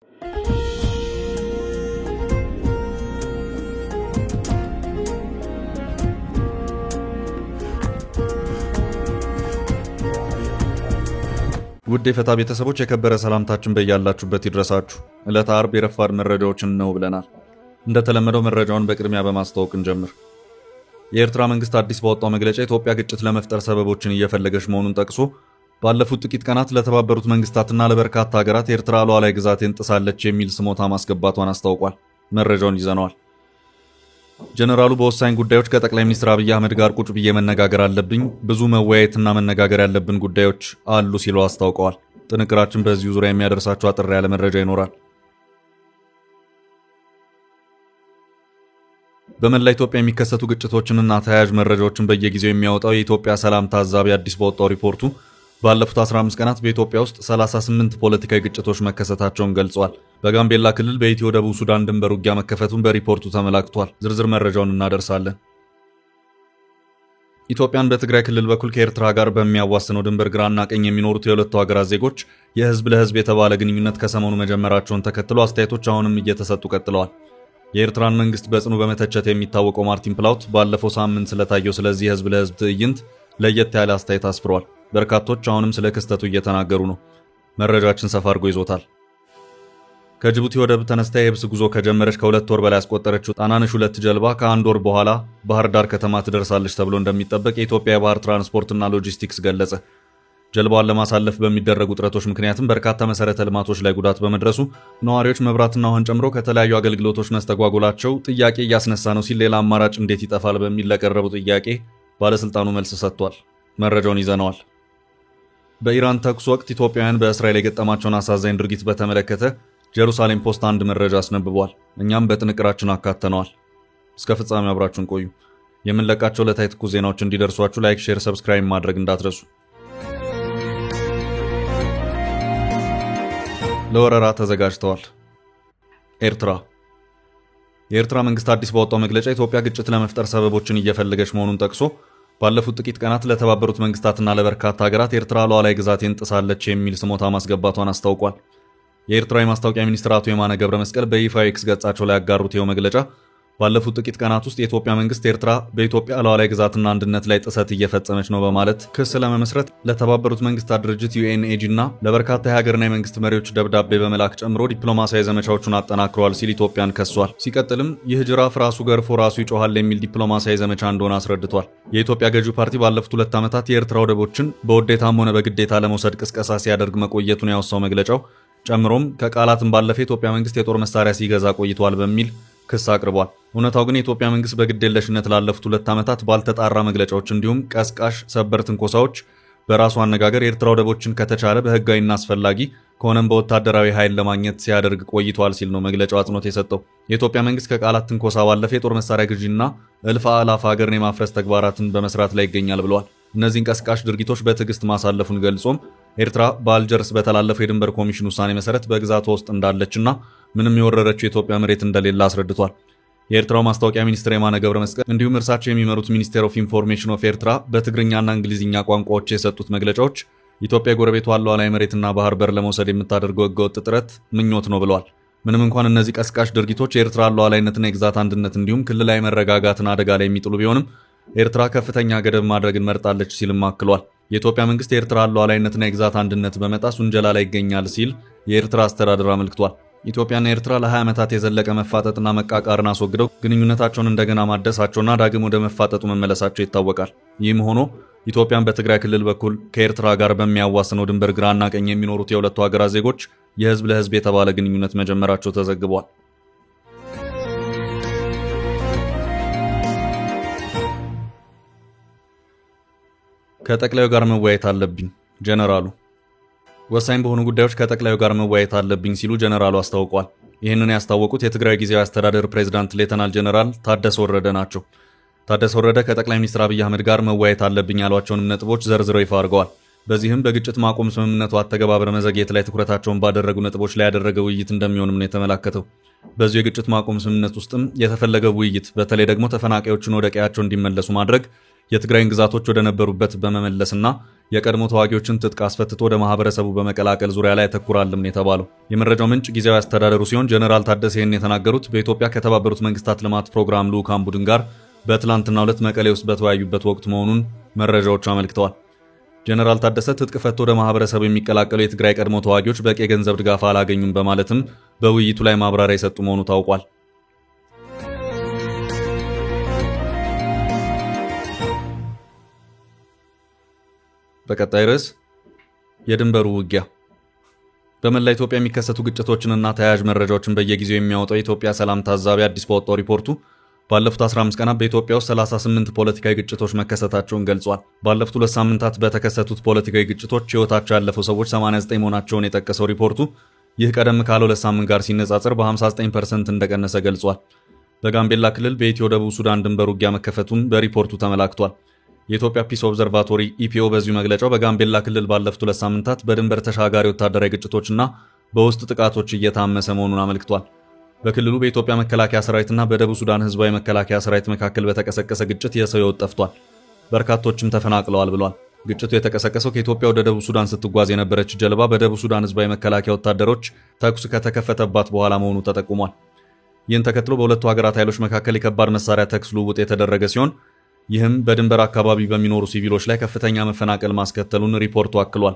ውድ የፈታ ቤተሰቦች የከበረ ሰላምታችን በያላችሁበት ይድረሳችሁ። ዕለተ ዓርብ የረፋድ መረጃዎችን ነው ብለናል። እንደተለመደው መረጃውን በቅድሚያ በማስተዋወቅ እንጀምር። የኤርትራ መንግስት አዲስ ባወጣው መግለጫ ኢትዮጵያ ግጭት ለመፍጠር ሰበቦችን እየፈለገች መሆኑን ጠቅሶ ባለፉት ጥቂት ቀናት ለተባበሩት መንግስታትና ለበርካታ ሀገራት ኤርትራ ሉዓላዊ ግዛቴን ጥሳለች የሚል ስሞታ ማስገባቷን አስታውቋል። መረጃውን ይዘነዋል። ጀነራሉ በወሳኝ ጉዳዮች ከጠቅላይ ሚኒስትር አብይ አህመድ ጋር ቁጭ ብዬ መነጋገር አለብኝ፣ ብዙ መወያየትና መነጋገር ያለብን ጉዳዮች አሉ ሲሉ አስታውቀዋል። ጥንቅራችን በዚሁ ዙሪያ የሚያደርሳችሁ አጥር ያለ መረጃ ይኖራል። በመላ ኢትዮጵያ የሚከሰቱ ግጭቶችንና ተያያዥ መረጃዎችን በየጊዜው የሚያወጣው የኢትዮጵያ ሰላም ታዛቢ አዲስ ባወጣው ሪፖርቱ ባለፉት 15 ቀናት በኢትዮጵያ ውስጥ 38 ፖለቲካዊ ግጭቶች መከሰታቸውን ገልጿል። በጋምቤላ ክልል በኢትዮ ደቡብ ሱዳን ድንበር ውጊያ መከፈቱን በሪፖርቱ ተመላክቷል። ዝርዝር መረጃውን እናደርሳለን። ኢትዮጵያን በትግራይ ክልል በኩል ከኤርትራ ጋር በሚያዋስነው ድንበር ግራና ቀኝ የሚኖሩት የሁለቱ ሀገራት ዜጎች የህዝብ ለህዝብ የተባለ ግንኙነት ከሰሞኑ መጀመራቸውን ተከትሎ አስተያየቶች አሁንም እየተሰጡ ቀጥለዋል። የኤርትራን መንግስት በጽኑ በመተቸት የሚታወቀው ማርቲን ፕላውት ባለፈው ሳምንት ስለታየው ስለዚህ የህዝብ ለህዝብ ትዕይንት ለየት ያለ አስተያየት አስፍሯል። በርካቶች አሁንም ስለ ክስተቱ እየተናገሩ ነው። መረጃችን ሰፋ አድርጎ ይዞታል። ከጅቡቲ ወደብ ተነስታ የብስ ጉዞ ከጀመረች ከሁለት ወር በላይ ያስቆጠረችው ጣናነሽ 2 ጀልባ ከአንድ ወር በኋላ ባህር ዳር ከተማ ትደርሳለች ተብሎ እንደሚጠበቅ የኢትዮጵያ የባህር ትራንስፖርትና ሎጂስቲክስ ገለጸ። ጀልባዋን ለማሳለፍ በሚደረጉ ጥረቶች ምክንያትም በርካታ መሰረተ ልማቶች ላይ ጉዳት በመድረሱ ነዋሪዎች መብራትና ውሃን ጨምሮ ከተለያዩ አገልግሎቶች መስተጓጎላቸው ጥያቄ እያስነሳ ነው ሲል ሌላ አማራጭ እንዴት ይጠፋል በሚል ለቀረቡ ጥያቄ ባለስልጣኑ መልስ ሰጥቷል። መረጃውን ይዘነዋል። በኢራን ተኩስ ወቅት ኢትዮጵያውያን በእስራኤል የገጠማቸውን አሳዛኝ ድርጊት በተመለከተ ጀሩሳሌም ፖስት አንድ መረጃ አስነብቧል። እኛም በጥንቅራችን አካተነዋል። እስከ ፍጻሜው አብራችሁን ቆዩ። የምንለቃቸው ዕለታዊ ትኩስ ዜናዎች እንዲደርሷችሁ ላይክ፣ ሼር፣ ሰብስክራይብ ማድረግ እንዳትረሱ። ለወረራ ተዘጋጅተዋል። ኤርትራ የኤርትራ መንግስት አዲስ ባወጣው መግለጫ ኢትዮጵያ ግጭት ለመፍጠር ሰበቦችን እየፈለገች መሆኑን ጠቅሶ ባለፉት ጥቂት ቀናት ለተባበሩት መንግስታትና ለበርካታ ሀገራት ኤርትራ ሉዓላዊ ግዛቴን ጥሳለች የሚል ስሞታ ማስገባቷን አስታውቋል። የኤርትራ የማስታወቂያ ሚኒስትር አቶ የማነ ገብረመስቀል በይፋዊ ኤክስ ገጻቸው ላይ ያጋሩት ይኸው መግለጫ ባለፉት ጥቂት ቀናት ውስጥ የኢትዮጵያ መንግስት ኤርትራ በኢትዮጵያ ሉዓላዊ ግዛትና አንድነት ላይ ጥሰት እየፈጸመች ነው በማለት ክስ ለመመስረት ለተባበሩት መንግስታት ድርጅት UNAG እና ለበርካታ የሀገርና የመንግስት መሪዎች ደብዳቤ በመላክ ጨምሮ ዲፕሎማሲያዊ ዘመቻዎቹን አጠናክረዋል ሲል ኢትዮጵያን ከሷል። ሲቀጥልም ይህ ጅራፍ ራሱ ገርፎ ራሱ ይጮሃል የሚል ዲፕሎማሲያዊ ዘመቻ እንደሆነ አስረድቷል። የኢትዮጵያ ገዢው ፓርቲ ባለፉት 2 ዓመታት የኤርትራ ወደቦችን በውዴታም ሆነ በግዴታ ለመውሰድ ቅስቀሳ ሲያደርግ መቆየቱን ያወሳው መግለጫው ጨምሮም ከቃላትም ባለፈ የኢትዮጵያ መንግስት የጦር መሳሪያ ሲገዛ ቆይቷል በሚል ክስ አቅርቧል። እውነታው ግን የኢትዮጵያ መንግስት በግዴለሽነት ላለፉት 2 ዓመታት ባልተጣራ መግለጫዎች እንዲሁም ቀስቃሽ ሰበር ትንኮሳዎች በራሱ አነጋገር የኤርትራ ወደቦችን ከተቻለ በህጋዊና አስፈላጊ ከሆነም በወታደራዊ ኃይል ለማግኘት ሲያደርግ ቆይቷል ሲል ነው መግለጫው አጽንኦት የሰጠው። የኢትዮጵያ መንግስት ከቃላት ትንኮሳ ባለፈ የጦር መሳሪያ ግዢና እልፍ አላፍ ሀገርን የማፍረስ ተግባራትን በመስራት ላይ ይገኛል ብለዋል። እነዚህን ቀስቃሽ ድርጊቶች በትዕግስት ማሳለፉን ገልጾም ኤርትራ በአልጀርስ በተላለፈው የድንበር ኮሚሽን ውሳኔ መሰረት በግዛቷ ውስጥ እንዳለችና ምንም የወረረችው የኢትዮጵያ መሬት እንደሌለ አስረድቷል። የኤርትራው ማስታወቂያ ሚኒስትር የማነ ገብረመስቀል እንዲሁም እርሳቸው የሚመሩት ሚኒስቴር ኦፍ ኢንፎርሜሽን ኦፍ ኤርትራ በትግርኛና እንግሊዝኛ ቋንቋዎች የሰጡት መግለጫዎች ኢትዮጵያ ጎረቤቷ ሉዓላዊ መሬትና ባህር በር ለመውሰድ የምታደርገው ህገወጥ ጥረት ምኞት ነው ብለዋል። ምንም እንኳን እነዚህ ቀስቃሽ ድርጊቶች የኤርትራ ሉዓላዊነትና የግዛት አንድነት እንዲሁም ክልላዊ መረጋጋትን አደጋ ላይ የሚጥሉ ቢሆንም ኤርትራ ከፍተኛ ገደብ ማድረግን መርጣለች ሲልም አክሏል። የኢትዮጵያ መንግስት የኤርትራ ሉዓላዊነትና የግዛት አንድነት በመጣስ ውንጀላ ላይ ይገኛል ሲል የኤርትራ አስተዳደር አመልክቷል። ኢትዮጵያና ኤርትራ ለ20 ዓመታት የዘለቀ መፋጠጥና መቃቃርን አስወግደው ግንኙነታቸውን እንደገና ማደሳቸውና ዳግም ወደ መፋጠጡ መመለሳቸው ይታወቃል። ይህም ሆኖ ኢትዮጵያን በትግራይ ክልል በኩል ከኤርትራ ጋር በሚያዋስነው ድንበር ግራና ቀኝ የሚኖሩት የሁለቱ ሀገራት ዜጎች የህዝብ ለህዝብ የተባለ ግንኙነት መጀመራቸው ተዘግቧል። ከጠቅላዩ ጋር መወያየት አለብኝ ጀነራሉ ወሳኝ በሆኑ ጉዳዮች ከጠቅላዩ ጋር መወያየት አለብኝ ሲሉ ጀነራሉ አስታውቀዋል። ይህንን ያስታወቁት የትግራይ ጊዜያዊ አስተዳደር ፕሬዝዳንት ሌተናል ጀነራል ታደሰ ወረደ ናቸው። ታደሰ ወረደ ከጠቅላይ ሚኒስትር አብይ አህመድ ጋር መወያየት አለብኝ ያሏቸውን ነጥቦች ዘርዝረው ይፋ አድርገዋል። በዚህም በግጭት ማቆም ስምምነቱ አተገባበር መዘግየት ላይ ትኩረታቸውን ባደረጉ ነጥቦች ላይ ያደረገ ውይይት እንደሚሆንም ነው የተመላከተው። በዚሁ የግጭት ማቆም ስምምነት ውስጥም የተፈለገው ውይይት በተለይ ደግሞ ተፈናቃዮችን ወደ ቀያቸው እንዲመለሱ ማድረግ፣ የትግራይን ግዛቶች ወደ ነበሩበት በመመለስና የቀድሞ ተዋጊዎችን ትጥቅ አስፈትቶ ወደ ማህበረሰቡ በመቀላቀል ዙሪያ ላይ ያተኩራልም የተባለው የመረጃው ምንጭ ጊዜያዊ አስተዳደሩ ሲሆን ጀነራል ታደሰ ይህን የተናገሩት በኢትዮጵያ ከተባበሩት መንግስታት ልማት ፕሮግራም ልዑካን ቡድን ጋር በትላንትናው ዕለት መቀሌ ውስጥ በተወያዩበት ወቅት መሆኑን መረጃዎቹ አመልክተዋል። ጀነራል ታደሰ ትጥቅ ፈቶ ወደ ማህበረሰቡ የሚቀላቀሉ የትግራይ ቀድሞ ተዋጊዎች በቂ የገንዘብ ድጋፍ አላገኙም በማለትም በውይይቱ ላይ ማብራሪያ የሰጡ መሆኑ ታውቋል። በቀጣይ ርዕስ የድንበሩ ውጊያ። በመላ ኢትዮጵያ የሚከሰቱ ግጭቶችንና ተያያዥ መረጃዎችን በየጊዜው የሚያወጣው የኢትዮጵያ ሰላም ታዛቢ አዲስ ባወጣው ሪፖርቱ ባለፉት 15 ቀናት በኢትዮጵያ ውስጥ 38 ፖለቲካዊ ግጭቶች መከሰታቸውን ገልጿል። ባለፉት 2 ሳምንታት በተከሰቱት ፖለቲካዊ ግጭቶች ሕይወታቸው ያለፈው ሰዎች 89 መሆናቸውን የጠቀሰው ሪፖርቱ ይህ ቀደም ካለው 2 ሳምንት ጋር ሲነጻጸር በ59% እንደቀነሰ ገልጿል። በጋምቤላ ክልል በኢትዮ ደቡብ ሱዳን ድንበር ውጊያ መከፈቱን በሪፖርቱ ተመላክቷል። የኢትዮጵያ ፒስ ኦብዘርቫቶሪ ኢፒኦ በዚሁ መግለጫው በጋምቤላ ክልል ባለፉት 2 ሳምንታት በድንበር ተሻጋሪ ወታደራዊ ግጭቶችና በውስጥ ጥቃቶች እየታመሰ መሆኑን አመልክቷል። በክልሉ በኢትዮጵያ መከላከያ ሰራዊትና በደቡብ ሱዳን ህዝባዊ መከላከያ ሰራዊት መካከል በተቀሰቀሰ ግጭት የሰው ሕይወት ጠፍቷል፣ በርካቶችም ተፈናቅለዋል ብሏል። ግጭቱ የተቀሰቀሰው ከኢትዮጵያ ወደ ደቡብ ሱዳን ስትጓዝ የነበረች ጀልባ በደቡብ ሱዳን ህዝባዊ መከላከያ ወታደሮች ተኩስ ከተከፈተባት በኋላ መሆኑ ተጠቁሟል። ይህን ተከትሎ በሁለቱ ሀገራት ኃይሎች መካከል የከባድ መሳሪያ ተኩስ ልውውጥ የተደረገ ሲሆን ይህም በድንበር አካባቢ በሚኖሩ ሲቪሎች ላይ ከፍተኛ መፈናቀል ማስከተሉን ሪፖርቱ አክሏል።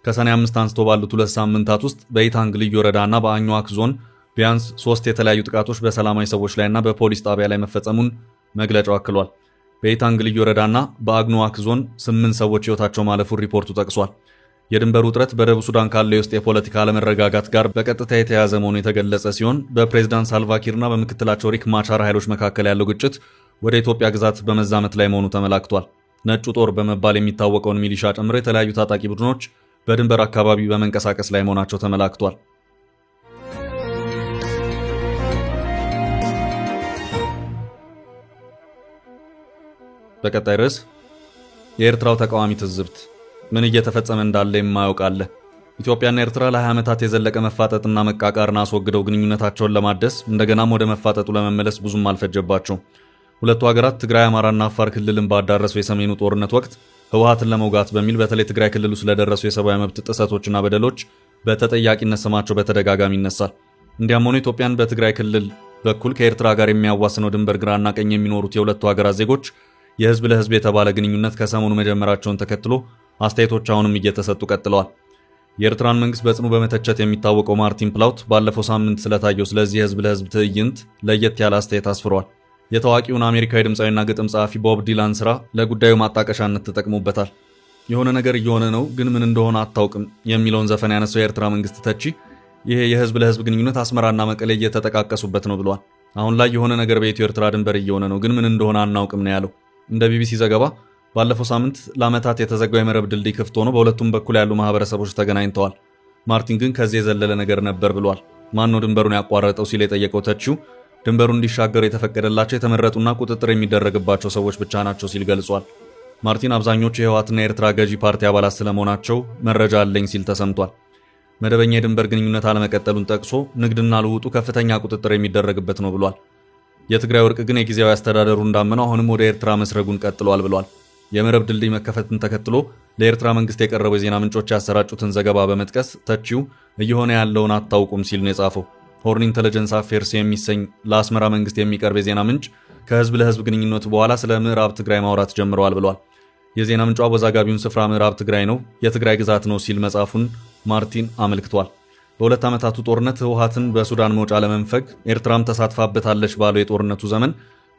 ከሰኔ 5 አንስቶ ባሉት 2 ሳምንታት ውስጥ በኢታንግ ልዩ ወረዳና በአኝዋክ ዞን ቢያንስ 3 የተለያዩ ጥቃቶች በሰላማዊ ሰዎች ላይና በፖሊስ ጣቢያ ላይ መፈጸሙን መግለጫው አክሏል። በኢታንግ ልዩ ወረዳና በአግኖዋክ ዞን 8 ሰዎች ሕይወታቸው ማለፉን ሪፖርቱ ጠቅሷል። የድንበሩ ውጥረት በደቡብ ሱዳን ካለው የውስጥ የፖለቲካ አለመረጋጋት ጋር በቀጥታ የተያያዘ መሆኑ የተገለጸ ሲሆን በፕሬዝዳንት ሳልቫኪርና በምክትላቸው ሪክ ማቻር ኃይሎች መካከል ያለው ግጭት ወደ ኢትዮጵያ ግዛት በመዛመት ላይ መሆኑ ተመላክቷል። ነጩ ጦር በመባል የሚታወቀውን ሚሊሻ ጨምሮ የተለያዩ ታጣቂ ቡድኖች በድንበር አካባቢ በመንቀሳቀስ ላይ መሆናቸው ተመላክቷል። በቀጣይ ርዕስ የኤርትራው ተቃዋሚ ትዝብት ምን እየተፈጸመ እንዳለ የማያውቅ አለ። ኢትዮጵያና ኤርትራ ለ20 ዓመታት የዘለቀ መፋጠጥና መቃቃርን አስወግደው ግንኙነታቸውን ለማደስ እንደገናም ወደ መፋጠጡ ለመመለስ ብዙም አልፈጀባቸውም። ሁለቱ ሀገራት ትግራይ፣ አማራና አፋር ክልልን ባዳረሰው የሰሜኑ ጦርነት ወቅት ህወሓትን ለመውጋት በሚል በተለይ ትግራይ ክልል ውስጥ ለደረሱ የሰብአዊ መብት ጥሰቶችና በደሎች በተጠያቂነት ስማቸው በተደጋጋሚ ይነሳል። እንዲያም ሆኖ ኢትዮጵያን በትግራይ ክልል በኩል ከኤርትራ ጋር የሚያዋስነው ድንበር ግራና ቀኝ የሚኖሩት የሁለቱ ሀገራት ዜጎች የህዝብ ለህዝብ የተባለ ግንኙነት ከሰሞኑ መጀመራቸውን ተከትሎ አስተያየቶች አሁንም እየተሰጡ ቀጥለዋል። የኤርትራን መንግስት በጽኑ በመተቸት የሚታወቀው ማርቲን ፕላውት ባለፈው ሳምንት ስለታየው ስለዚህ የህዝብ ለህዝብ ትዕይንት ለየት ያለ አስተያየት አስፍሯል። የታዋቂውን አሜሪካዊ ድምፃዊና ግጥም ጸሐፊ ቦብ ዲላን ስራ ለጉዳዩ ማጣቀሻነት ተጠቅሞበታል። የሆነ ነገር እየሆነ ነው ግን ምን እንደሆነ አታውቅም የሚለውን ዘፈን ያነሳው የኤርትራ መንግስት ተቺ ይሄ የህዝብ ለህዝብ ግንኙነት አስመራና መቀሌ እየተጠቃቀሱበት ነው ብሏል። አሁን ላይ የሆነ ነገር በኢትዮ ኤርትራ ድንበር እየሆነ ነው ግን ምን እንደሆነ አናውቅም ነው ያለው። እንደ ቢቢሲ ዘገባ ባለፈው ሳምንት ለዓመታት የተዘጋው የመረብ ድልድይ ክፍት ሆኖ በሁለቱም በኩል ያሉ ማህበረሰቦች ተገናኝተዋል። ማርቲን ግን ከዚህ የዘለለ ነገር ነበር ብሏል። ማን ነው ድንበሩን ያቋረጠው ሲል የጠየቀው ተቺው ድንበሩን እንዲሻገሩ የተፈቀደላቸው የተመረጡና ቁጥጥር የሚደረግባቸው ሰዎች ብቻ ናቸው ሲል ገልጿል። ማርቲን አብዛኞቹ የህወሓትና የኤርትራ ገዢ ፓርቲ አባላት ስለመሆናቸው መረጃ አለኝ ሲል ተሰምቷል። መደበኛ የድንበር ግንኙነት አለመቀጠሉን ጠቅሶ ንግድና ልውውጡ ከፍተኛ ቁጥጥር የሚደረግበት ነው ብሏል። የትግራይ ወርቅ ግን የጊዜያዊ አስተዳደሩ እንዳመነው አሁንም ወደ ኤርትራ መስረጉን ቀጥሏል ብሏል። የመረብ ድልድይ መከፈትን ተከትሎ ለኤርትራ መንግስት የቀረበው የዜና ምንጮች ያሰራጩትን ዘገባ በመጥቀስ ተቺው እየሆነ ያለውን አታውቁም ሲል ነው የጻፈው። ሆርን ኢንተለጀንስ አፌርስ የሚሰኝ ለአስመራ መንግስት የሚቀርብ የዜና ምንጭ ከህዝብ ለህዝብ ግንኙነቱ በኋላ ስለ ምዕራብ ትግራይ ማውራት ጀምረዋል ብሏል። የዜና ምንጩ አወዛጋቢውን ስፍራ ምዕራብ ትግራይ ነው፣ የትግራይ ግዛት ነው ሲል መጻፉን ማርቲን አመልክቷል። በሁለት ዓመታቱ ጦርነት ህወሓትን በሱዳን መውጫ ለመንፈግ ኤርትራም ተሳትፋበታለች ባለው የጦርነቱ ዘመን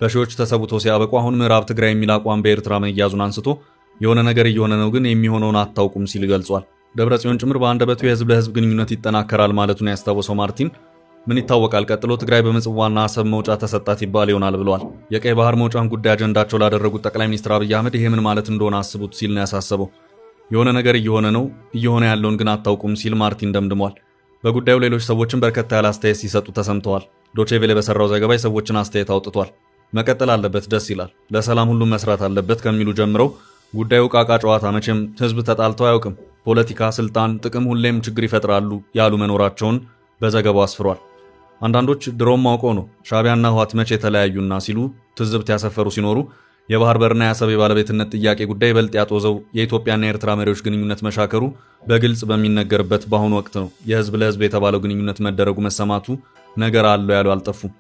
በሺዎች ተሰውተው ሲያበቁ አሁን ምዕራብ ትግራይ የሚል አቋም በኤርትራ መያዙን አንስቶ የሆነ ነገር እየሆነ ነው ግን የሚሆነውን አታውቁም ሲል ገልጿል። ደብረጽዮን ጭምር በአንደበቱ የህዝብ ለህዝብ ግንኙነት ይጠናከራል ማለቱን ያስታወሰው ማርቲን ምን ይታወቃል ቀጥሎ ትግራይ በምጽዋና አሰብ መውጫ ተሰጣት ይባል ይሆናል ብሏል። የቀይ ባህር መውጫን ጉዳይ አጀንዳቸው ላደረጉት ጠቅላይ ሚኒስትር አብይ አህመድ ይሄ ምን ማለት እንደሆነ አስቡት ሲል ነው ያሳሰበው። የሆነ ነገር እየሆነ ነው እየሆነ ያለውን ግን አታውቁም ሲል ማርቲን ደምድሟል። በጉዳዩ ሌሎች ሰዎችን በርከታ ያለ አስተያየት ሲሰጡ ተሰምተዋል። ዶቼ ቬለ በሰራው ዘገባ የሰዎችን አስተያየት አውጥቷል። መቀጠል አለበት፣ ደስ ይላል፣ ለሰላም ሁሉም መስራት አለበት ከሚሉ ጀምረው ጉዳዩ ቃቃ ጨዋታ፣ መቼም ህዝብ ተጣልተው አያውቅም፣ ፖለቲካ፣ ስልጣን፣ ጥቅም ሁሌም ችግር ይፈጥራሉ ያሉ መኖራቸውን በዘገባው አስፍሯል። አንዳንዶች ድሮም አውቀው ነው ሻዕቢያና ህወሓት መቼ የተለያዩና ሲሉ ትዝብት ያሰፈሩ ሲኖሩ የባህር በርና የአሰብ የባለቤትነት ጥያቄ ጉዳይ ይበልጥ ያጦዘው የኢትዮጵያና የኤርትራ መሪዎች ግንኙነት መሻከሩ በግልጽ በሚነገርበት በአሁኑ ወቅት ነው የህዝብ ለህዝብ የተባለው ግንኙነት መደረጉ መሰማቱ ነገር አለው ያሉ አልጠፉም።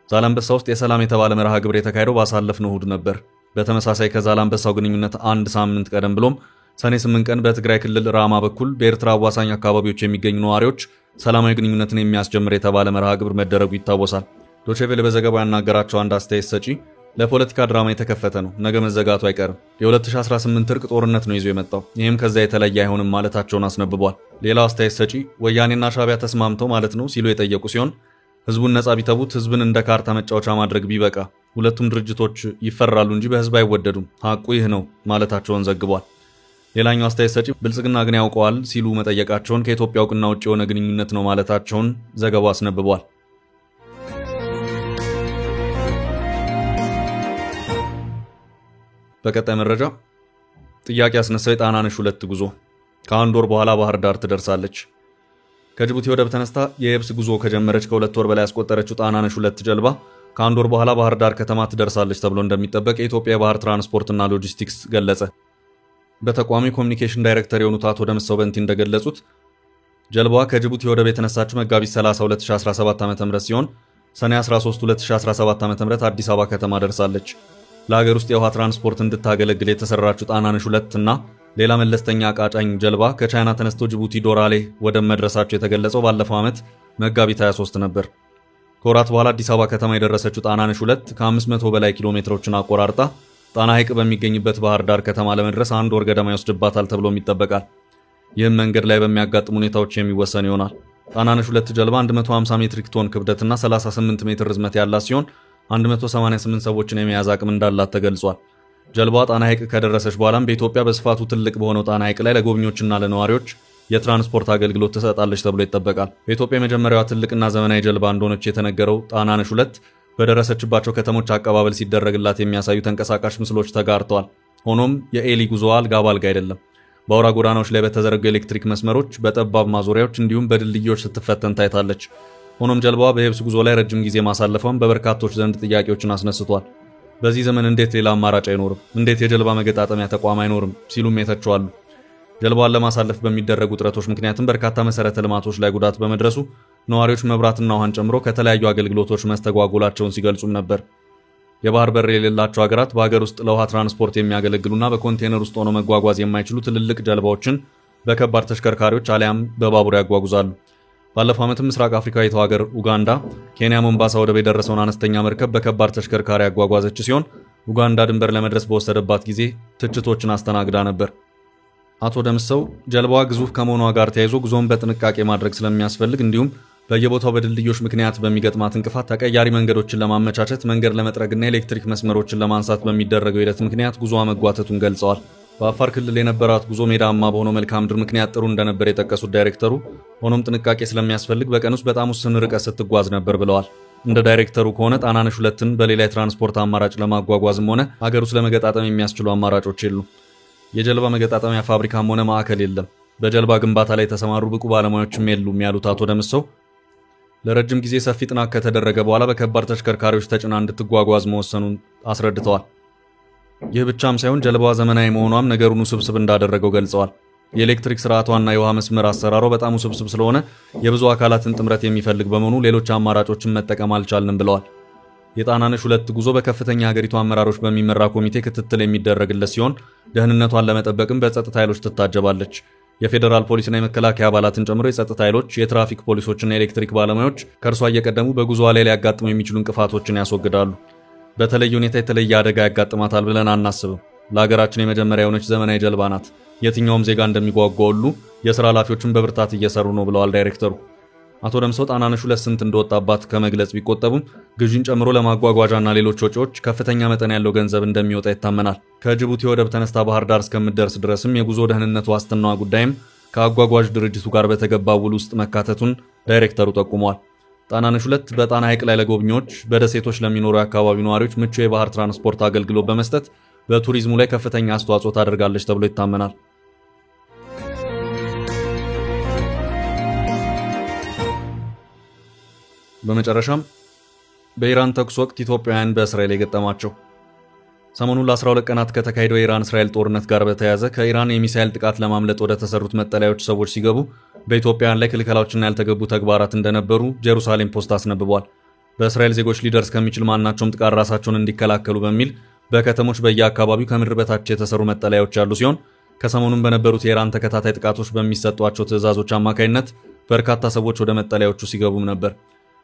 ዛላምበሳ ውስጥ የሰላም የተባለ መርሃ ግብር የተካሄደው ባሳለፍነው እሁድ ነበር። በተመሳሳይ ከዛላምበሳው ግንኙነት አንድ ሳምንት ቀደም ብሎም ሰኔ 8 ቀን በትግራይ ክልል ራማ በኩል በኤርትራ አዋሳኝ አካባቢዎች የሚገኙ ነዋሪዎች ሰላማዊ ግንኙነትን የሚያስጀምር የተባለ መርሃ ግብር መደረጉ ይታወሳል። ዶቼ ቬለ በዘገባው ያናገራቸው አንድ አስተያየት ሰጪ ለፖለቲካ ድራማ የተከፈተ ነው፣ ነገ መዘጋቱ አይቀርም። የ2018 እርቅ ጦርነት ነው ይዞ የመጣው፣ ይህም ከዛ የተለየ አይሆንም ማለታቸውን አስነብቧል። ሌላው አስተያየት ሰጪ ወያኔና ሻዕቢያ ተስማምተው ማለት ነው ሲሉ የጠየቁ ሲሆን ህዝቡን ነጻ ቢተቡት ህዝብን እንደ ካርታ መጫወቻ ማድረግ ቢበቃ ሁለቱም ድርጅቶች ይፈራሉ እንጂ በህዝብ አይወደዱም፣ ሐቁ ይህ ነው ማለታቸውን ዘግቧል። ሌላኛው አስተያየት ሰጪ ብልጽግና ግን ያውቀዋል ሲሉ መጠየቃቸውን ከኢትዮጵያ እውቅና ውጭ የሆነ ግንኙነት ነው ማለታቸውን ዘገባው አስነብቧል። በቀጣይ መረጃ ጥያቄ ያስነሳው የጣናነሽ 2 ጉዞ ከአንድ ወር በኋላ ባህር ዳር ትደርሳለች። ከጅቡቲ ወደብ ተነስታ የየብስ ጉዞ ከጀመረች ከ2 ወር በላይ ያስቆጠረችው ጣናነሽ 2 ጀልባ ከአንድ ወር በኋላ ባህር ዳር ከተማ ትደርሳለች ተብሎ እንደሚጠበቅ የኢትዮጵያ የባህር ትራንስፖርትና ሎጂስቲክስ ገለጸ። በተቋሚ ኮሚኒኬሽን ዳይሬክተር የሆኑት አቶ ደምሰው በንቲ እንደገለጹት ጀልባዋ ከጅቡቲ ወደብ የተነሳችው መጋቢት 30 2017 ዓ.ም ሲሆን ሰኔ 13 2017 ዓ.ም አዲስ አበባ ከተማ ደርሳለች። ለሀገር ውስጥ የውሃ ትራንስፖርት እንድታገለግል የተሰራችው ጣናነሽ 2 እና ሌላ መለስተኛ ቃጫኝ ጀልባ ከቻይና ተነስቶ ጅቡቲ ዶራሌ ወደብ መድረሳቸው የተገለጸው ባለፈው ዓመት መጋቢት 23 ነበር። ከወራት በኋላ አዲስ አበባ ከተማ የደረሰችው ጣናነሽ 2 ከ500 በላይ ኪሎ ሜትሮችን አቆራርጣ ጣና ሐይቅ በሚገኝበት ባህር ዳር ከተማ ለመድረስ አንድ ወር ገደማ ይወስድባታል ተብሎም ይጠበቃል። ይህም መንገድ ላይ በሚያጋጥሙ ሁኔታዎች የሚወሰን ይሆናል። ጣናነሽ 2 ጀልባ 150 ሜትሪክ ቶን ክብደትና 38 ሜትር ርዝመት ያላት ሲሆን 188 ሰዎችን የመያዝ አቅም እንዳላት ተገልጿል። ጀልባዋ ጣና ሐይቅ ከደረሰች በኋላም በኢትዮጵያ በስፋቱ ትልቅ በሆነው ጣና ሐይቅ ላይ ለጎብኚዎችና ለነዋሪዎች የትራንስፖርት አገልግሎት ትሰጣለች ተብሎ ይጠበቃል። በኢትዮጵያ የመጀመሪያዋ ትልቅና ዘመናዊ ጀልባ እንደሆነች የተነገረው ጣናነሽ 2 በደረሰችባቸው ከተሞች አቀባበል ሲደረግላት የሚያሳዩ ተንቀሳቃሽ ምስሎች ተጋርተዋል። ሆኖም የኤሊ ጉዞዋ አልጋ ባልጋ አይደለም። በአውራ ጎዳናዎች ላይ በተዘረጉ ኤሌክትሪክ መስመሮች፣ በጠባብ ማዞሪያዎች እንዲሁም በድልድዮች ስትፈተን ታይታለች። ሆኖም ጀልባዋ በየብስ ጉዞ ላይ ረጅም ጊዜ ማሳለፏን በበርካቶች ዘንድ ጥያቄዎችን አስነስቷል። በዚህ ዘመን እንዴት ሌላ አማራጭ አይኖርም? እንዴት የጀልባ መገጣጠሚያ ተቋም አይኖርም? ሲሉም የተቸዋሉ። ጀልባዋን ለማሳለፍ በሚደረጉ ጥረቶች ምክንያትም በርካታ መሰረተ ልማቶች ላይ ጉዳት በመድረሱ ነዋሪዎች መብራትና ውሃን ጨምሮ ከተለያዩ አገልግሎቶች መስተጓጎላቸውን ሲገልጹም ነበር። የባህር በር የሌላቸው ሀገራት በሀገር ውስጥ ለውሃ ትራንስፖርት የሚያገለግሉና በኮንቴነር ውስጥ ሆነው መጓጓዝ የማይችሉ ትልልቅ ጀልባዎችን በከባድ ተሽከርካሪዎች አሊያም በባቡር ያጓጉዛሉ። ባለፈው ዓመትም ምስራቅ አፍሪካዊቷ ሀገር ኡጋንዳ ኬንያ ሞምባሳ ወደብ የደረሰውን አነስተኛ መርከብ በከባድ ተሽከርካሪ ያጓጓዘች ሲሆን ኡጋንዳ ድንበር ለመድረስ በወሰደባት ጊዜ ትችቶችን አስተናግዳ ነበር። አቶ ደምሰው ጀልባዋ ግዙፍ ከመሆኗ ጋር ተያይዞ ጉዞን በጥንቃቄ ማድረግ ስለሚያስፈልግ እንዲሁም በየቦታው በድልድዮች ምክንያት በሚገጥማት እንቅፋት ተቀያሪ መንገዶችን ለማመቻቸት መንገድ ለመጥረግና ኤሌክትሪክ መስመሮችን ለማንሳት በሚደረገው ሂደት ምክንያት ጉዞዋ መጓተቱን ገልጸዋል። በአፋር ክልል የነበራት ጉዞ ሜዳማ በሆነው መልክዓ ምድር ምክንያት ጥሩ እንደነበር የጠቀሱት ዳይሬክተሩ ሆኖም ጥንቃቄ ስለሚያስፈልግ በቀን ውስጥ በጣም ውስን ርቀት ስትጓዝ ነበር ብለዋል። እንደ ዳይሬክተሩ ከሆነ ጣናነሽ 2ን በሌላ የትራንስፖርት አማራጭ ለማጓጓዝም ሆነ ሀገር ውስጥ ለመገጣጠም የሚያስችሉ አማራጮች የሉም። የጀልባ መገጣጠሚያ ፋብሪካም ሆነ ማዕከል የለም። በጀልባ ግንባታ ላይ የተሰማሩ ብቁ ባለሙያዎችም የሉም ያሉት አቶ ደምሰው ለረጅም ጊዜ ሰፊ ጥናት ከተደረገ በኋላ በከባድ ተሽከርካሪዎች ተጭና እንድትጓጓዝ መወሰኑን አስረድተዋል። ይህ ብቻም ሳይሆን ጀልባዋ ዘመናዊ መሆኗም ነገሩን ውስብስብ እንዳደረገው ገልጸዋል። የኤሌክትሪክ ስርዓቷና የውሃ መስመር አሰራሯ በጣም ውስብስብ ስለሆነ የብዙ አካላትን ጥምረት የሚፈልግ በመሆኑ ሌሎች አማራጮችን መጠቀም አልቻልንም ብለዋል። የጣናነሽ 2 ጉዞ በከፍተኛ ሀገሪቱ አመራሮች በሚመራ ኮሚቴ ክትትል የሚደረግለት ሲሆን ደህንነቷን ለመጠበቅም በጸጥታ ኃይሎች ትታጀባለች። የፌዴራል ፖሊስና የመከላከያ አባላትን ጨምሮ የጸጥታ ኃይሎች፣ የትራፊክ ፖሊሶችና የኤሌክትሪክ ባለሙያዎች ከእርሷ እየቀደሙ በጉዞዋ ላይ ሊያጋጥሙ የሚችሉ እንቅፋቶችን ያስወግዳሉ። በተለየ ሁኔታ የተለየ አደጋ ያጋጥማታል ብለን አናስብም። ለሀገራችን የመጀመሪያ የሆነች ዘመናዊ ጀልባ ናት። የትኛውም ዜጋ እንደሚጓጓው ሁሉ የሥራ ኃላፊዎችን በብርታት እየሰሩ ነው ብለዋል ዳይሬክተሩ። አቶ ደምሰው ጣናነሽ 2 ስንት እንደወጣባት ከመግለጽ ቢቆጠቡም ግዢን ጨምሮ ለማጓጓዣና ሌሎች ወጪዎች ከፍተኛ መጠን ያለው ገንዘብ እንደሚወጣ ይታመናል። ከጅቡቲ ወደብ ተነስታ ባህር ዳር እስከምትደርስ ድረስም የጉዞ ደህንነት ዋስትናዋ ጉዳይም ከአጓጓዥ ድርጅቱ ጋር በተገባው ውል ውስጥ መካተቱን ዳይሬክተሩ ጠቁመዋል። ጣናነሽ 2 በጣና ሐይቅ ላይ ለጎብኚዎች፣ በደሴቶች ለሚኖሩ የአካባቢው ነዋሪዎች ምቹ የባህር ትራንስፖርት አገልግሎት በመስጠት በቱሪዝሙ ላይ ከፍተኛ አስተዋጽኦ ታደርጋለች ተብሎ ይታመናል። በመጨረሻም በኢራን ተኩስ ወቅት ኢትዮጵያውያን በእስራኤል የገጠማቸው ሰሞኑን ለ12 ቀናት ከተካሄደው የኢራን እስራኤል ጦርነት ጋር በተያያዘ ከኢራን የሚሳኤል ጥቃት ለማምለጥ ወደ ተሰሩት መጠለያዎች ሰዎች ሲገቡ በኢትዮጵያውያን ላይ ክልከላዎችና ያልተገቡ ተግባራት እንደነበሩ ጄሩሳሌም ፖስት አስነብቧል። በእስራኤል ዜጎች ሊደርስ ከሚችል ማናቸውም ጥቃት ራሳቸውን እንዲከላከሉ በሚል በከተሞች በየአካባቢው ከምድር በታች የተሰሩ መጠለያዎች ያሉ ሲሆን ከሰሞኑን በነበሩት የኢራን ተከታታይ ጥቃቶች በሚሰጧቸው ትዕዛዞች አማካይነት በርካታ ሰዎች ወደ መጠለያዎቹ ሲገቡም ነበር።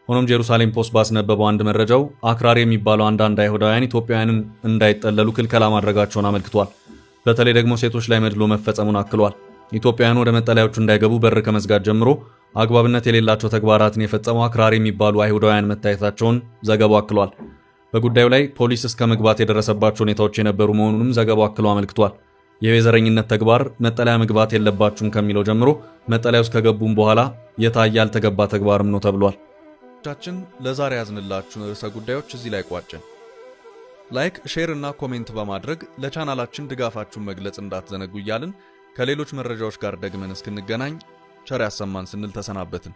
ሆኖም ጄሩሳሌም ፖስት ባስነበበው አንድ መረጃው አክራሪ የሚባለው አንዳንድ አይሁዳውያን ኢትዮጵያውያንን እንዳይጠለሉ ክልከላ ማድረጋቸውን አመልክቷል። በተለይ ደግሞ ሴቶች ላይ መድሎ መፈጸሙን አክሏል። ኢትዮጵያውያኑ ወደ መጠለያዎቹ እንዳይገቡ በር ከመዝጋት ጀምሮ አግባብነት የሌላቸው ተግባራትን የፈጸሙ አክራሪ የሚባሉ አይሁዳውያን መታየታቸውን ዘገባው አክሏል። በጉዳዩ ላይ ፖሊስ እስከ መግባት የደረሰባቸው ሁኔታዎች የነበሩ መሆኑንም ዘገባው አክሎ አመልክቷል። የዘረኝነት ተግባር መጠለያ መግባት የለባችሁም ከሚለው ጀምሮ መጠለያ ውስጥ ከገቡም በኋላ የታየ ያልተገባ ተግባርም ነው ተብሏል። ቻችን ለዛሬ ያዝንላችሁ ርዕሰ ጉዳዮች እዚህ ላይ ቋጨን። ላይክ፣ ሼር እና ኮሜንት በማድረግ ለቻናላችን ድጋፋችሁን መግለጽ እንዳትዘነጉ እያልን ከሌሎች መረጃዎች ጋር ደግመን እስክንገናኝ ቸር ያሰማን ስንል ተሰናበትን።